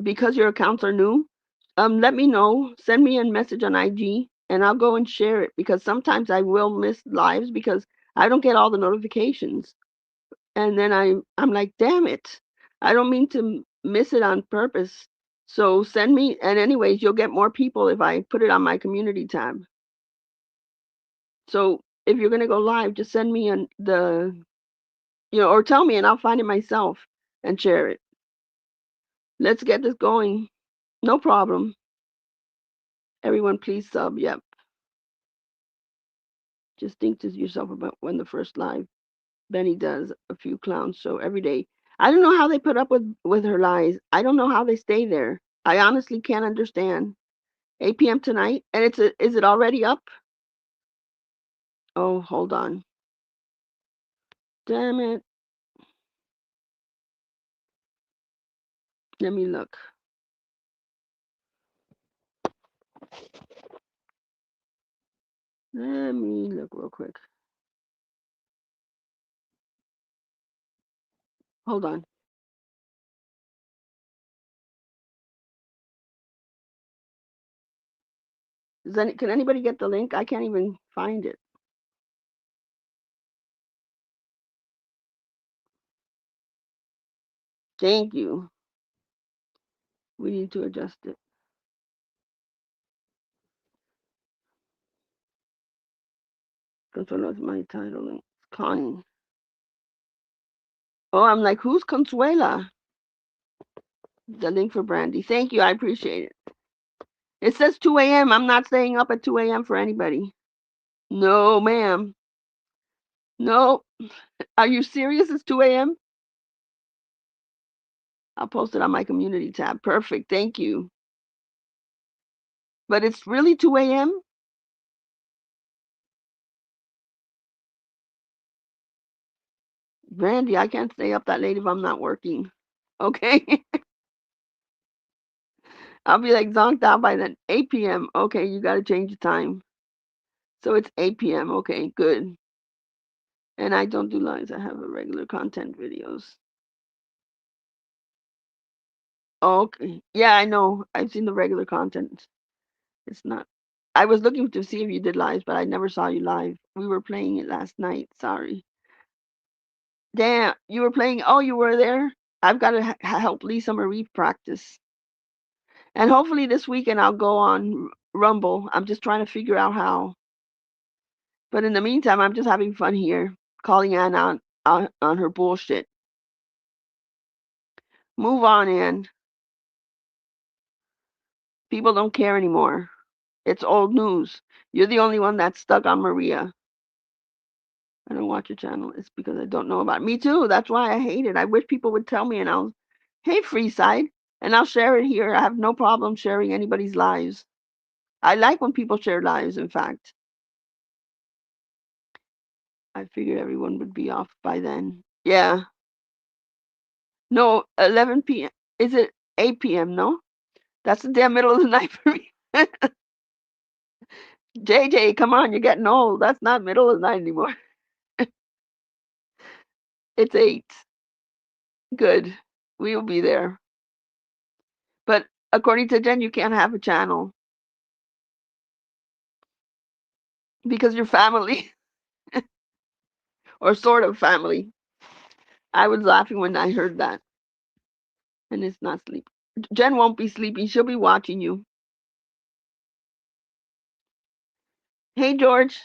because your accounts are new, let me know. Send me a message on IG and I'll go and share it because sometimes I will miss lives because I don't get all the notifications. And then I'm like, damn it. I don't mean to miss it on purpose. So send me, and anyways, you'll get more people if I put it on my community tab. So if you're gonna go live, just send me or tell me and I'll find it myself and share it. Let's get this going. No problem. Everyone, please sub. Yep. Just think to yourself about when the first live Benny does a few clowns show every day. I don't know how they put up with her lies. I don't know how they stay there. I honestly can't understand. 8 p.m. tonight, and is it already up? Oh, hold on. Damn it. Let me look. Let me look real quick. Hold on. Can anybody get the link? I can't even find it. Thank you. We need to adjust it. Consuelo is my title link. Connie. Oh, I'm like, who's Consuela? The link for Brandy. Thank you. I appreciate it. It says 2 a.m. I'm not staying up at 2 a.m. for anybody. No, ma'am. No. Are you serious? It's 2 a.m.? I'll post it on my community tab. Perfect. Thank you. But it's really 2 a.m.? Brandy, I can't stay up that late if I'm not working. Okay? I'll be like zonked out by then. 8 p.m. Okay, you got to change the time. So it's 8 p.m. Okay, good. And I don't do lives. I have a regular content videos. Okay. Yeah, I know. I've seen the regular content. It's not. I was looking to see if you did lives, but I never saw you live. We were playing it last night. Sorry. Damn, you were playing. Oh, you were there? I've got to help Lisa Marie practice. And hopefully this weekend I'll go on Rumble. I'm just trying to figure out how. But in the meantime, I'm just having fun here, calling Ann on her bullshit. Move on, Ann. People don't care anymore. It's old news. You're the only one that's stuck on Maria. I don't watch your channel. It's because I don't know about it. Me too. That's why I hate it. I wish people would tell me and hey, Freeside, and I'll share it here. I have no problem sharing anybody's lives. I like when people share lives, in fact. I figured everyone would be off by then. Yeah. No, 11 p.m. Is it 8 p.m.? No? That's the damn middle of the night for me. JJ, come on, you're getting old. That's not middle of the night anymore. It's 8. Good. We will be there. But according to Jen, you can't have a channel because you're family. or sort of family. I was laughing when I heard that, and it's not sleep. Jen won't be sleeping. She'll be watching you. Hey George,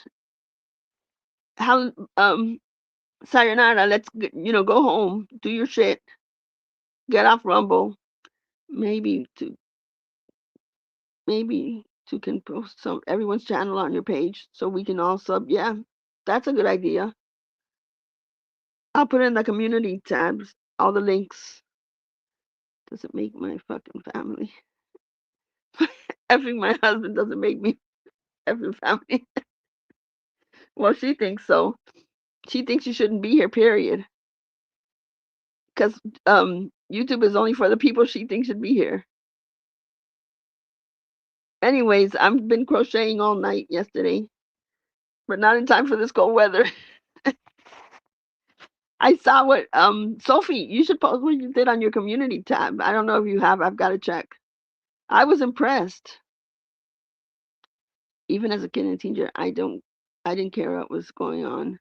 how sayonara. Let's go home. Do your shit. Get off Rumble. Maybe to can post some everyone's channel on your page so we can all sub. Yeah, that's a good idea. I'll put in the community tabs all the links. Doesn't make my fucking family. Effing my husband doesn't make me effing family. Well, she thinks so. She thinks you shouldn't be here, period. Because YouTube is only for the people she thinks should be here. Anyways, I've been crocheting all night yesterday, but not in time for this cold weather. I saw what Sophie, you should post what you did on your community tab. I don't know if you have. I've got to check. I was impressed. Even as a kid and a teenager, I didn't care what was going on.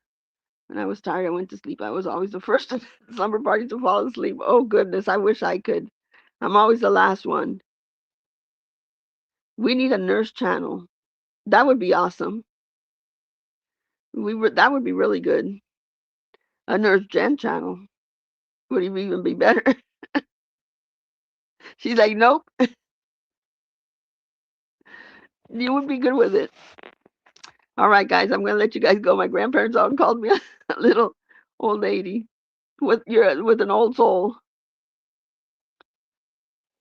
When I was tired, I went to sleep. I was always the first at slumber party to fall asleep. Oh goodness, I wish I could. I'm always the last one. We need a nurse channel. That would be awesome. That would be really good. A nurse Jen channel would even be better. She's like, nope, you would be good with it. All right, guys, I'm gonna let you guys go. My grandparents all called me a little old lady. With an old soul.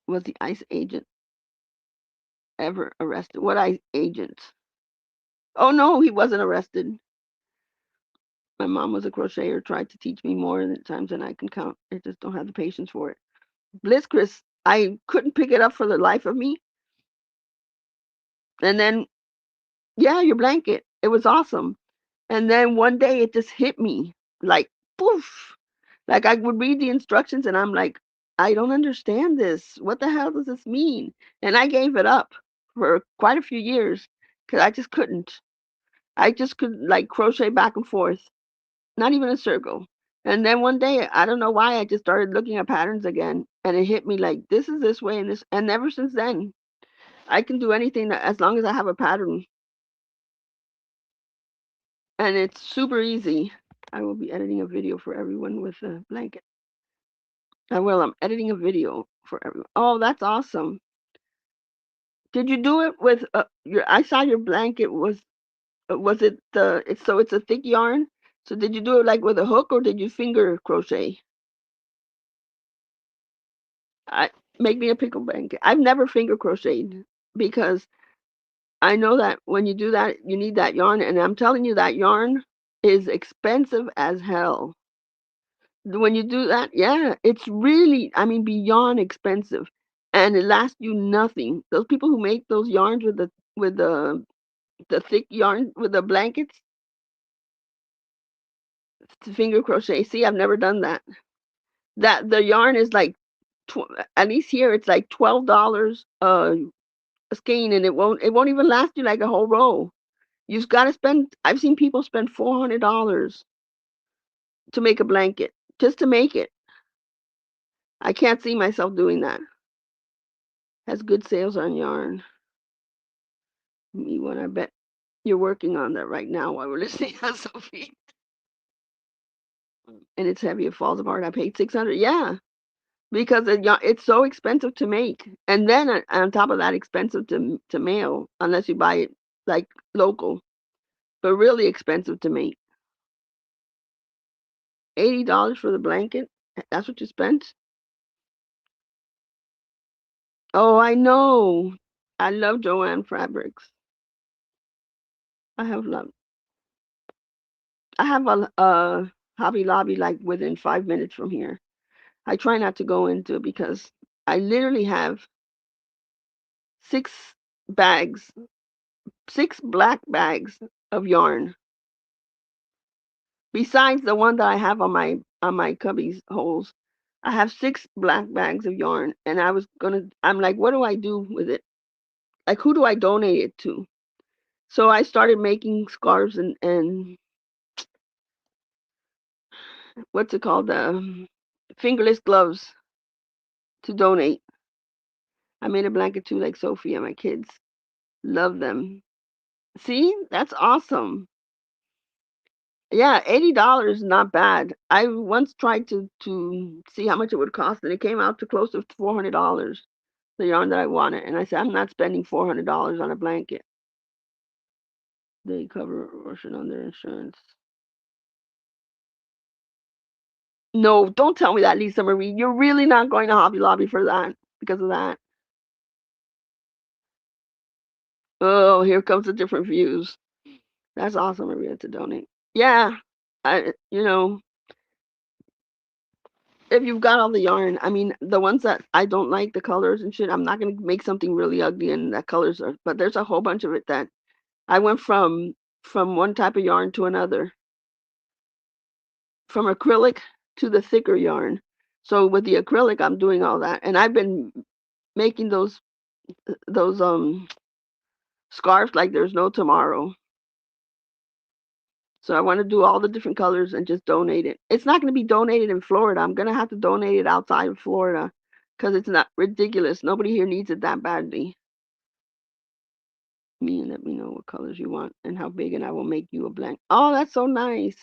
Was the ICE agent ever arrested? What ICE agent? Oh no, he wasn't arrested. My mom was a crocheter, tried to teach me more than times than I can count. I just don't have the patience for it. Bliss Chris, I couldn't pick it up for the life of me. And then, yeah, your blanket. It was awesome. And then one day it just hit me like poof. Like I would read the instructions and I'm like, I don't understand this. What the hell does this mean? And I gave it up for quite a few years because I just couldn't. I just could like crochet back and forth, not even a circle. And then one day, I don't know why, I just started looking at patterns again, and it hit me like this is this way and this. And ever since then, I can do anything as long as I have a pattern, and it's super easy. I will be editing a video for everyone with a blanket. I will. I'm editing a video for everyone. Oh, that's awesome. Did you do it with your? I saw your blanket was it the? It's so it's a thick yarn. So did you do it like with a hook or did you finger crochet? I make me a pickle blanket. I've never finger crocheted because I know that when you do that, you need that yarn, and I'm telling you that yarn is expensive as hell. When you do that, yeah, it's really, I mean, beyond expensive, and it lasts you nothing. Those people who make those yarns with the thick yarn with the blankets to finger crochet. See, I've never done that. That the yarn is like, at least here it's like $12 a skein, and it won't even last you like a whole row. You've got to spend. I've seen people spend $400 to make a blanket just to make it. I can't see myself doing that. Has good sales on yarn. Me one, I bet you're working on that right now while we're listening to Sophie. And it's heavy. It falls apart. I paid 600. Yeah, because it's so expensive to make, and then on top of that, expensive to mail unless you buy it like local, but really expensive to make. $80 for the blanket. That's what you spent. Oh, I know. I love Joanne Fabrics. I have love. I have a Hobby Lobby like within 5 minutes from here. I try not to go into it because I literally have six bags, six black bags of yarn. Besides the one that I have on my cubby's holes, I have six black bags of yarn, and I'm like, what do I do with it? Like, who do I donate it to? So I started making scarves and what's it called? Fingerless gloves to donate. I made a blanket too, like Sophie and my kids. Love them. See, that's awesome. Yeah, $80 is not bad. I once tried to see how much it would cost, and it came out to close to $400, the yarn that I wanted. And I said, I'm not spending $400 on a blanket. They cover portion on their insurance. No, don't tell me that, Lisa Marie. You're really not going to Hobby Lobby for that because of that. Oh, here comes the different views. That's awesome, Maria, to donate. Yeah, you know, if you've got all the yarn, I mean, the ones that I don't like, the colors and shit, I'm not gonna make something really ugly and that colors are, but there's a whole bunch of it that I went from one type of yarn to another, from acrylic to the thicker yarn. So with the acrylic, I'm doing all that, and I've been making those scarves like there's no tomorrow. So I want to do all the different colors and just donate it. It's not going to be donated in Florida. I'm going to have to donate it outside of Florida because it's not ridiculous. Nobody here needs it that badly. Me and let me know what colors you want and how big, and I will make you a blank. Oh, that's so nice.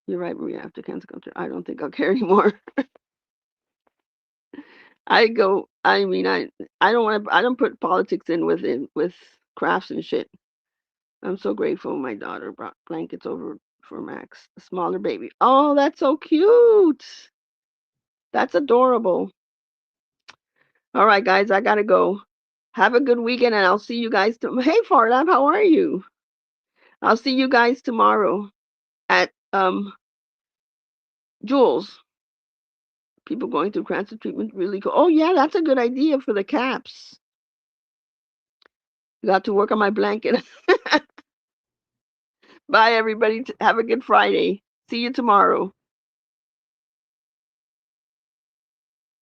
You're right, Maria. After cancel culture, I don't think I'll care anymore. I go. I mean, I don't want to. I don't put politics in with crafts and shit. I'm so grateful my daughter brought blankets over for Max, a smaller baby. Oh, that's so cute. That's adorable. All right, guys, I gotta go. Have a good weekend, and I'll see you guys. Hey, Farlab, how are you? I'll see you guys tomorrow at Jules. People going through cancer treatment really cool. Oh yeah, that's a good idea for the caps. Got to work on my blanket. Bye, everybody. Have a good Friday. See you tomorrow.